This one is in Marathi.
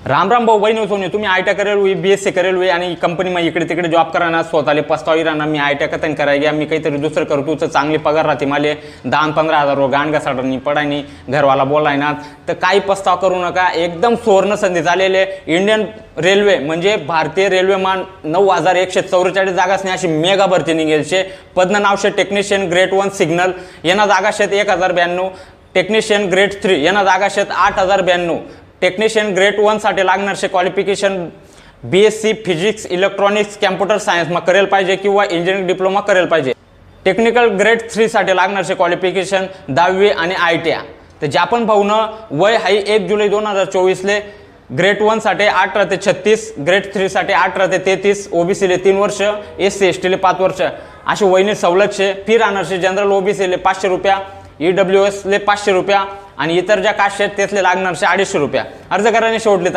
राम राम भाऊ बहीण सोने तुम्ही आयटी करेल हुई BSc करेल हुई आणि कंपनीमध्ये इकडे तिकडे जॉब करा ना स्वतःले पस्तावी राहणार मी आयटी कथन कराय गया मी काहीतरी दुसरं करतो तर चांगली पगार राहते मला 10-15 हजार गाण घसाडणी पडायनी घरवाला बोलाय ना तर काही पस्ताव करू नका एकदम सुवर्ण संधी झालेले इंडियन रेल्वे म्हणजे भारतीय रेल्वेमान 9144 जागासने अशी मेगा भरती निघेल शे पदनं नाव शे टेक्निशियन ग्रेड 1 सिग्नल यांना जागा शेत 1092 टेक्निशियन ग्रेड 3 यांना जागा शेत 8092 टेक्निशियन ग्रेड 1 साठी लागणार शे qualification BSc physics electronics computer science मा करेल पाहिजे किंवा इंजिनिअरिंग डिप्लोमा करेल पाहिजे। टेक्निकल ग्रेड 3 साठी लागणार शे क्वालिफिकेशन 10वी आणि ITI। तर ज्या पण भाऊनं वय आहे 1 जुलै 2024 ले ग्रेड 1 साठी 18 ते 36 ग्रेड 3 साठी 18 ते 33 OBC ले 3 वर्ष SC ST ले 5 वर्ष अशी वयनी सवलत शे फी राहणार शे जनरल OBC ले 500 रुपया EWS ले 500 रुपया आणि इतर ज्या कास्ट आहेत त्यातले लागणार शे 250 रुपया अर्ज करायला शेवटले